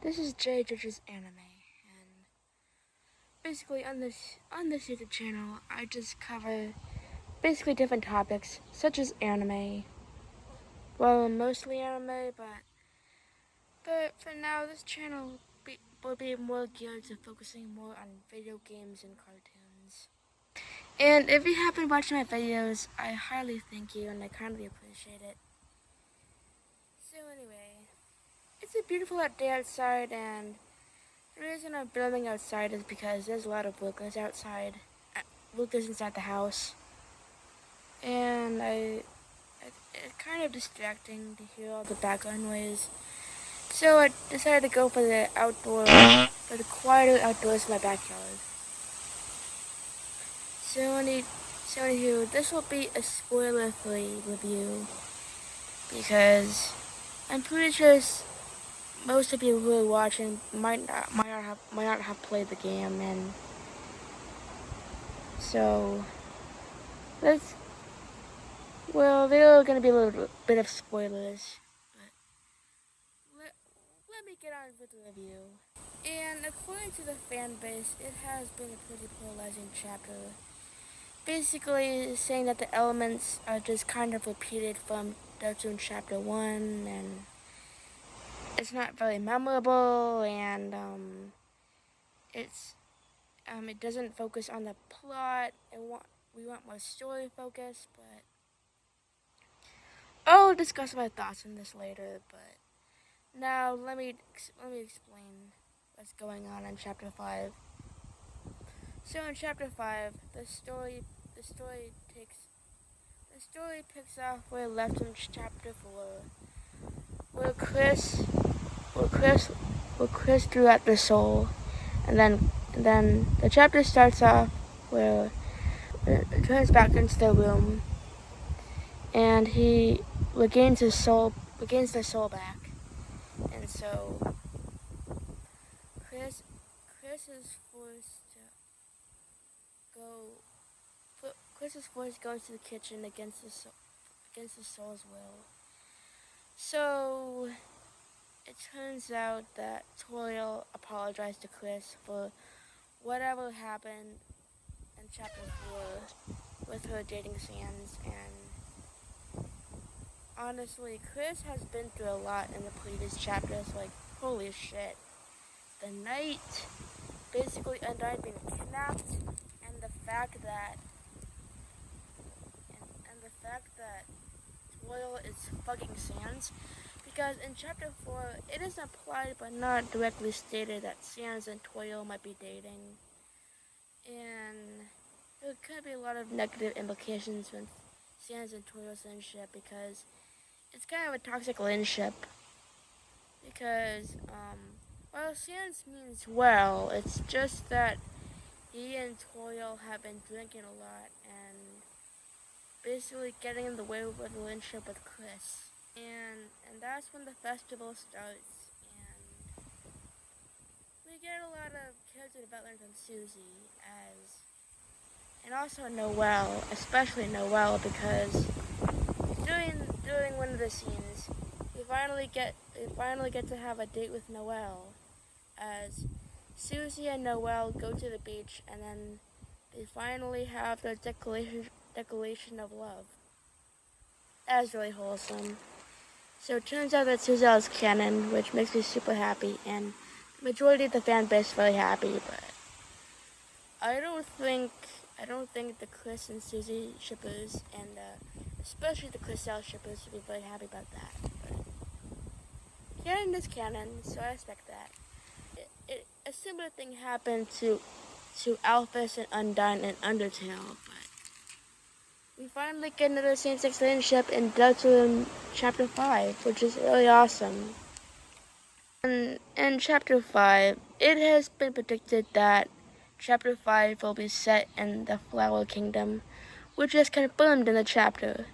This is Jay Judge's Anime, and basically on this YouTube channel, I just cover basically different topics such as anime. Well, mostly anime, but for now, this channel will be more geared to focusing more on video games and cartoons. And if you have been watching my videos, I highly thank you and I kindly appreciate it. So anyway, it's a beautiful day outside, and the reason I'm filming outside is because there's a lot of workers outside. Workers inside the house. And it's kind of distracting to hear all the background noise. So I decided to go for the quieter outdoors in my backyard. So anywho, this will be a spoiler-free review because I'm pretty sure most of you who are watching might not have played the game, and so there are going to be a little bit of spoilers, but let me get on with the review. And according to the fan base, it has been a pretty polarizing chapter. Basically saying that the elements are just kind of repeated from Deltarune Chapter 1, and it's not very memorable, and it doesn't focus on the plot, and we want more story focus, but I'll discuss my thoughts on this later. But now let me explain what's going on in Chapter 5. So in Chapter 5, the story picks up where it left in Chapter 4, where Chris drew out the soul, and then the chapter starts off where it turns back into the room, and he regains the soul back, and so Chris is forced to go. Chris is forced to go into the kitchen against the soul's will. So it turns out that Toil apologized to Chris for whatever happened in Chapter 4 with her dating Sans, and honestly, Chris has been through a lot in the previous chapters. Like, holy shit. The night, basically Undyne being kidnapped, and the fact that Toil is fucking Sans. Because in Chapter 4, it is implied but not directly stated that Sans and Toil might be dating. And there could be a lot of negative implications with Sans and Toil's relationship, because it's kind of a toxic relationship. Because, while Sans means well, it's just that he and Toil have been drinking a lot and basically getting in the way of the relationship with Chris. And that's when the festival starts, and we get a lot of character development from Susie, and also Noelle, especially Noelle, because during one of the scenes, we finally get to have a date with Noelle, as Susie and Noelle go to the beach, and then they finally have their declaration of love. That was really wholesome. So it turns out that Susie is canon, which makes me super happy, and the majority of the fan base is very happy, but I don't think the Chris and Susie shippers, and especially the Chris Sal shippers, would be very happy about that. But canon is canon, so I expect that. A similar thing happened to Alphys and Undyne and Undertale, but we finally get another same-sex relationship in Deltarune Chapter 5, which is really awesome. And in Chapter 5, it has been predicted that Chapter 5 will be set in the Flower Kingdom, which is confirmed in the chapter.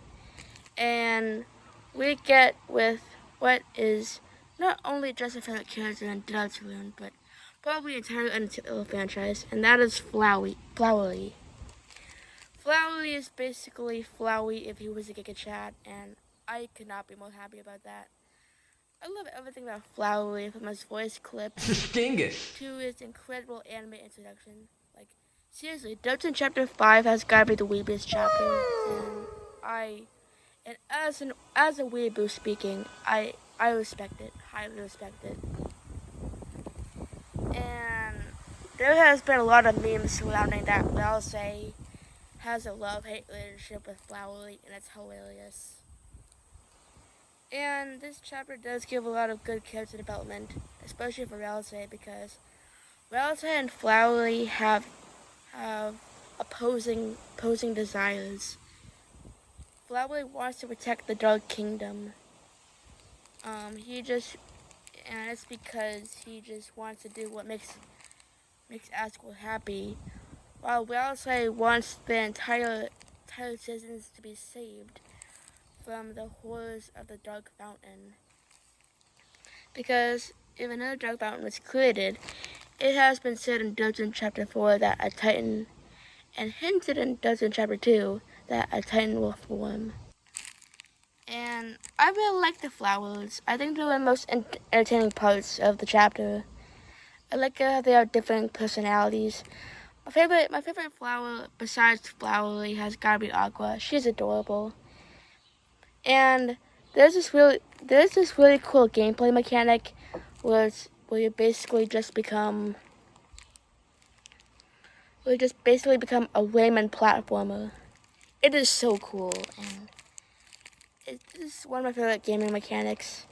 And we get with what is not only just a favorite character in Deltarune, but probably the entire Undertale franchise, and that is Flowery. Flowery is basically Flowey if he was a Giga Chat, and I could not be more happy about that. I love everything about Flowery, from his voice clips Sting it. to his incredible anime introduction. Like, seriously, Deltarune Chapter 5 has gotta be the weebiest chapter, and as a weeboo speaking, I respect it, highly respect it. And there has been a lot of memes surrounding that Ralsei has a love-hate relationship with Flowery, and it's hilarious. And this chapter does give a lot of good character development, especially for Ralsei, because Ralsei and Flowery have opposing desires. Flowery wants to protect the Dark Kingdom. And it's because he just wants to do what makes Asgore happy, while Ralsei wants the entire citizens to be saved from the horrors of the Dark Fountain. Because if another Dark Fountain was created, it has been said in Deltarune Chapter 4 that a Titan, and hinted in Deltarune Chapter 2 that a Titan will form. And I really like the flowers. I think they're the most entertaining parts of the chapter. I like how they have different personalities. My favorite flower besides Flowery has gotta be Aqua. She's adorable. And there's this really cool gameplay mechanic where you basically just become a Rayman platformer. It is so cool, and it is one of my favorite gaming mechanics.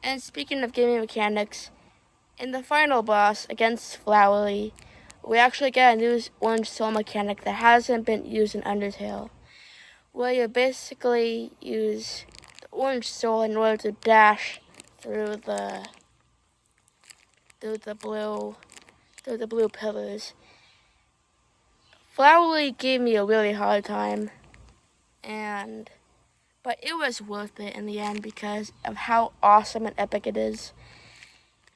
And speaking of gaming mechanics, in the final boss against Flowery, we actually get a new orange soul mechanic that hasn't been used in Undertale, where you basically use the orange soul in order to dash through the blue pillars. Flowery gave me a really hard time, but it was worth it in the end because of how awesome and epic it is.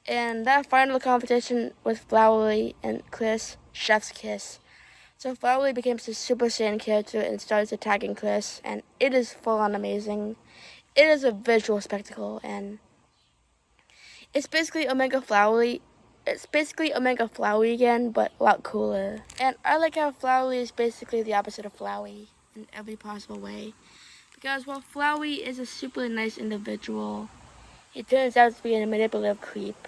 And that final competition with Flowery and Chris, chef's kiss. So Flowery becomes a Super Saiyan character and starts attacking Chris, and it is full on amazing. It is a visual spectacle, and it's basically Omega Flowery. It's basically Omega Flowery again, but a lot cooler. And I like how Flowery is basically the opposite of Flowey in every possible way. Because while Flowey is a super nice individual, he turns out to be a manipulative creep.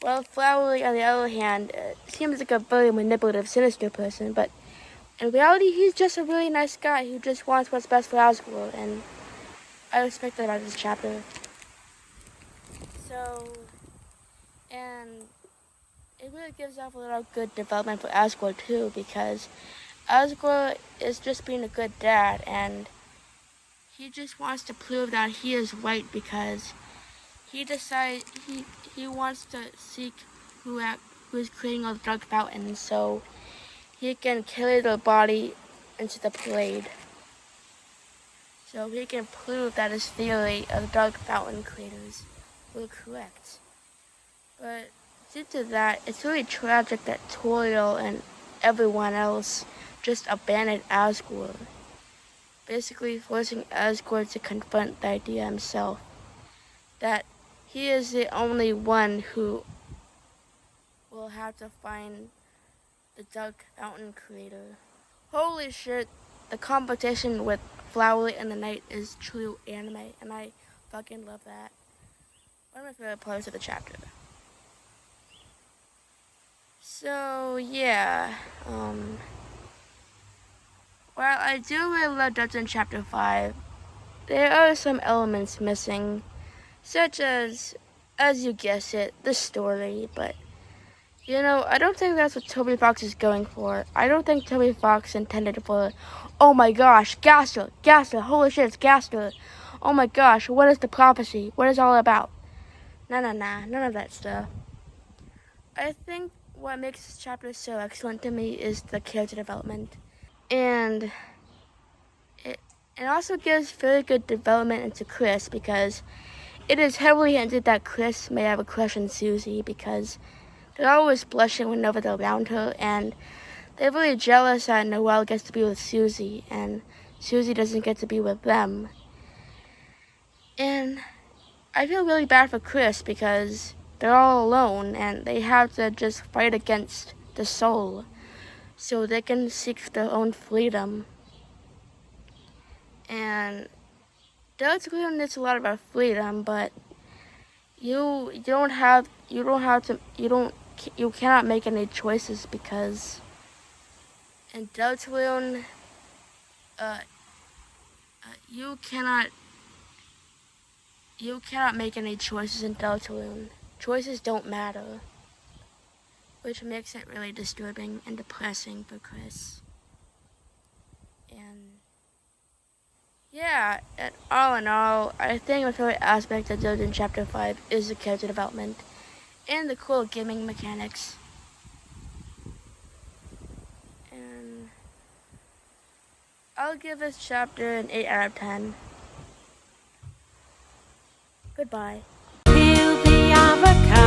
While Flowery, on the other hand, seems like a very manipulative, sinister person, but in reality, he's just a really nice guy who just wants what's best for Asgore, and I respect that about this chapter. So, and it really gives off a lot of good development for Asgore too, because Asgore is just being a good dad, and he just wants to prove that he is right because he decides he wants to seek who is creating all the Dark Fountains so he can carry their body into the parade. So he can prove that his theory of the Dark Fountain creators were correct. But due to that, it's really tragic that Toriel and everyone else just abandoned Asgore, basically forcing Asgore to confront the idea himself that he is the only one who will have to find the Dark Fountain creator. Holy shit, the competition with Flowery and the Knight is true anime, and I fucking love that. One of my favorite parts of the chapter. So, yeah, while I do really love Deltarune Chapter 5, there are some elements missing, such as you guessed it, the story, but, I don't think that's what Toby Fox is going for. I don't think Toby Fox intended for, oh my gosh, Gaster, holy shit, it's Gaster. Oh my gosh, what is the prophecy? What is it all about? Nah, none of that stuff. I think what makes this chapter so excellent to me is the character development. And it also gives very good development into Chris because it is heavily hinted that Chris may have a crush on Susie because they're always blushing whenever they're around her, and they're really jealous that Noelle gets to be with Susie, and Susie doesn't get to be with them. And I feel really bad for Chris because they're all alone and they have to just fight against the soul so they can seek their own freedom. And Deltarune is a lot about freedom, but you cannot make any choices because in Deltarune, you cannot make any choices in Deltarune. Choices don't matter, which makes it really disturbing and depressing for Chris. And yeah, and all in all, I think my favorite aspect of Deltarune Chapter 5 is the character development and the cool gaming mechanics. And I'll give this chapter an 8 out of 10. Goodbye. Peel the avocado.